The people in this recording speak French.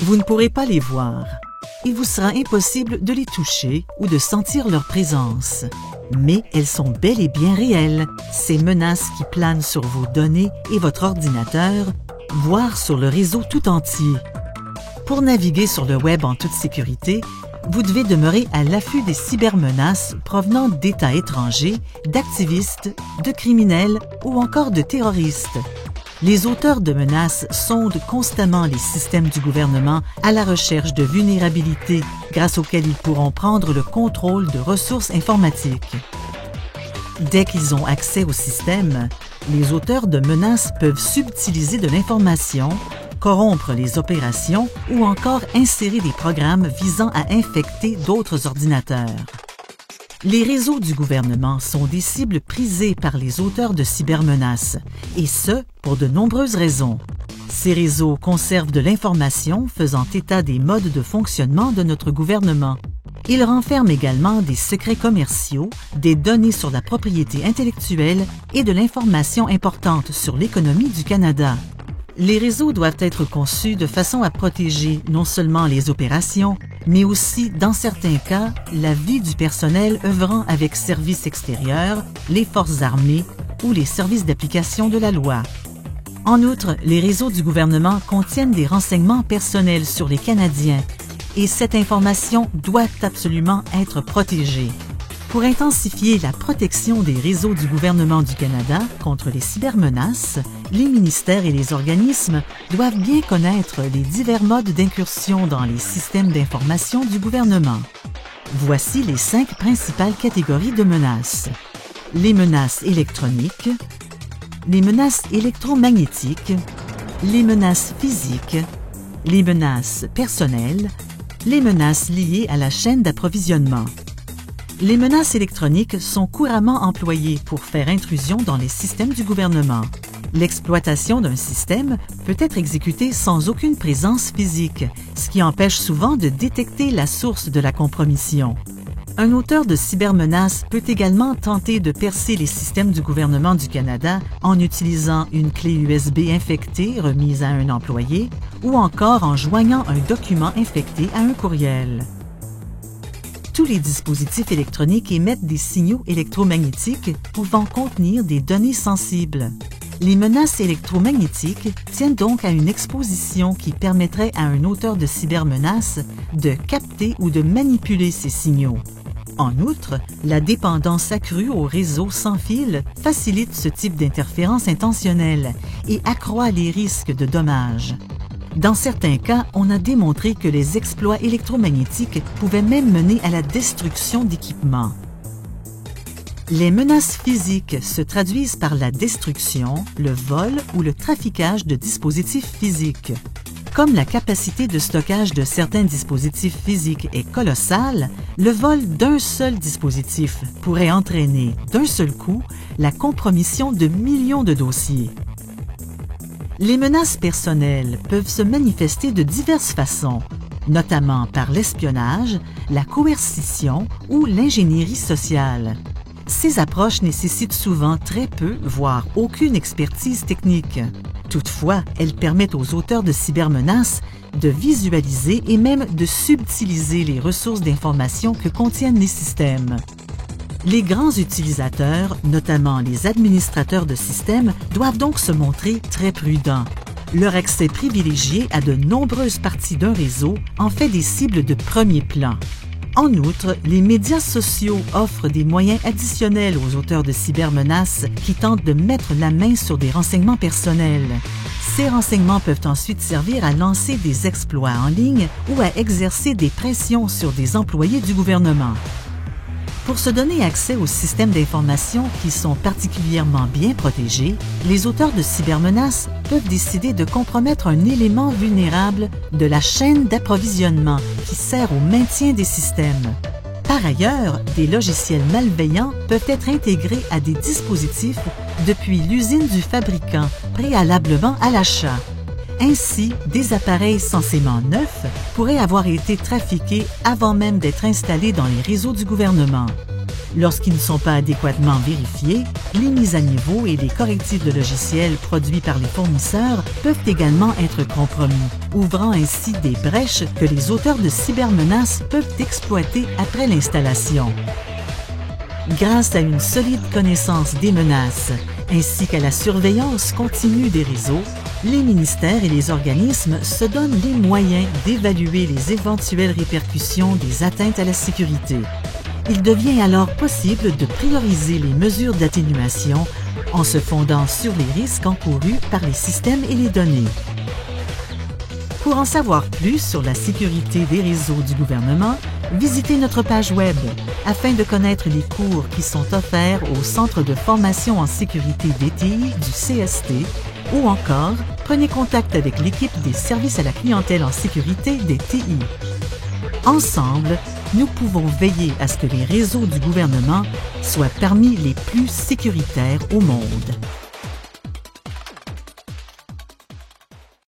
Vous ne pourrez pas les voir. Il vous sera impossible de les toucher ou de sentir leur présence. Mais elles sont bel et bien réelles, ces menaces qui planent sur vos données et votre ordinateur, voire sur le réseau tout entier. Pour naviguer sur le web en toute sécurité, vous devez demeurer à l'affût des cybermenaces provenant d'États étrangers, d'activistes, de criminels ou encore de terroristes. Les auteurs de menaces sondent constamment les systèmes du gouvernement à la recherche de vulnérabilités grâce auxquelles ils pourront prendre le contrôle de ressources informatiques. Dès qu'ils ont accès au système, les auteurs de menaces peuvent subtiliser de l'information, corrompre les opérations ou encore insérer des programmes visant à infecter d'autres ordinateurs. Les réseaux du gouvernement sont des cibles prisées par les auteurs de cybermenaces, et ce, pour de nombreuses raisons. Ces réseaux conservent de l'information faisant état des modes de fonctionnement de notre gouvernement. Ils renferment également des secrets commerciaux, des données sur la propriété intellectuelle et de l'information importante sur l'économie du Canada. Les réseaux doivent être conçus de façon à protéger non seulement les opérations, mais aussi, dans certains cas, la vie du personnel œuvrant avec services extérieurs, les forces armées ou les services d'application de la loi. En outre, les réseaux du gouvernement contiennent des renseignements personnels sur les Canadiens et cette information doit absolument être protégée. Pour intensifier la protection des réseaux du gouvernement du Canada contre les cybermenaces, les ministères et les organismes doivent bien connaître les divers modes d'incursion dans les systèmes d'information du gouvernement. Voici les 5 principales catégories de menaces. Les menaces électroniques, les menaces électromagnétiques, les menaces physiques, les menaces personnelles, les menaces liées à la chaîne d'approvisionnement. Les menaces électroniques sont couramment employées pour faire intrusion dans les systèmes du gouvernement. L'exploitation d'un système peut être exécutée sans aucune présence physique, ce qui empêche souvent de détecter la source de la compromission. Un auteur de cybermenace peut également tenter de percer les systèmes du gouvernement du Canada en utilisant une clé USB infectée remise à un employé ou encore en joignant un document infecté à un courriel. Tous les dispositifs électroniques émettent des signaux électromagnétiques pouvant contenir des données sensibles. Les menaces électromagnétiques tiennent donc à une exposition qui permettrait à un auteur de cybermenace de capter ou de manipuler ces signaux. En outre, la dépendance accrue aux réseaux sans fil facilite ce type d'interférence intentionnelle et accroît les risques de dommages. Dans certains cas, on a démontré que les exploits électromagnétiques pouvaient même mener à la destruction d'équipements. Les menaces physiques se traduisent par la destruction, le vol ou le traficage de dispositifs physiques. Comme la capacité de stockage de certains dispositifs physiques est colossale, le vol d'un seul dispositif pourrait entraîner, d'un seul coup, la compromission de millions de dossiers. Les menaces personnelles peuvent se manifester de diverses façons, notamment par l'espionnage, la coercition ou l'ingénierie sociale. Ces approches nécessitent souvent très peu, voire aucune expertise technique. Toutefois, elles permettent aux auteurs de cybermenaces de visualiser et même de subtiliser les ressources d'information que contiennent les systèmes. Les grands utilisateurs, notamment les administrateurs de systèmes, doivent donc se montrer très prudents. Leur accès privilégié à de nombreuses parties d'un réseau en fait des cibles de premier plan. En outre, les médias sociaux offrent des moyens additionnels aux auteurs de cybermenaces qui tentent de mettre la main sur des renseignements personnels. Ces renseignements peuvent ensuite servir à lancer des exploits en ligne ou à exercer des pressions sur des employés du gouvernement. Pour se donner accès aux systèmes d'information qui sont particulièrement bien protégés, les auteurs de cybermenaces peuvent décider de compromettre un élément vulnérable de la chaîne d'approvisionnement qui sert au maintien des systèmes. Par ailleurs, des logiciels malveillants peuvent être intégrés à des dispositifs depuis l'usine du fabricant, préalablement à l'achat. Ainsi, des appareils censément neufs pourraient avoir été trafiqués avant même d'être installés dans les réseaux du gouvernement. Lorsqu'ils ne sont pas adéquatement vérifiés, les mises à niveau et les correctifs de logiciels produits par les fournisseurs peuvent également être compromis, ouvrant ainsi des brèches que les auteurs de cybermenaces peuvent exploiter après l'installation. Grâce à une solide connaissance des menaces, ainsi qu'à la surveillance continue des réseaux, les ministères et les organismes se donnent les moyens d'évaluer les éventuelles répercussions des atteintes à la sécurité. Il devient alors possible de prioriser les mesures d'atténuation en se fondant sur les risques encourus par les systèmes et les données. Pour en savoir plus sur la sécurité des réseaux du gouvernement, visitez notre page Web afin de connaître les cours qui sont offerts au Centre de formation en sécurité DTI du CST ou encore prenez contact avec l'équipe des services à la clientèle en sécurité des TI. Ensemble, nous pouvons veiller à ce que les réseaux du gouvernement soient parmi les plus sécuritaires au monde.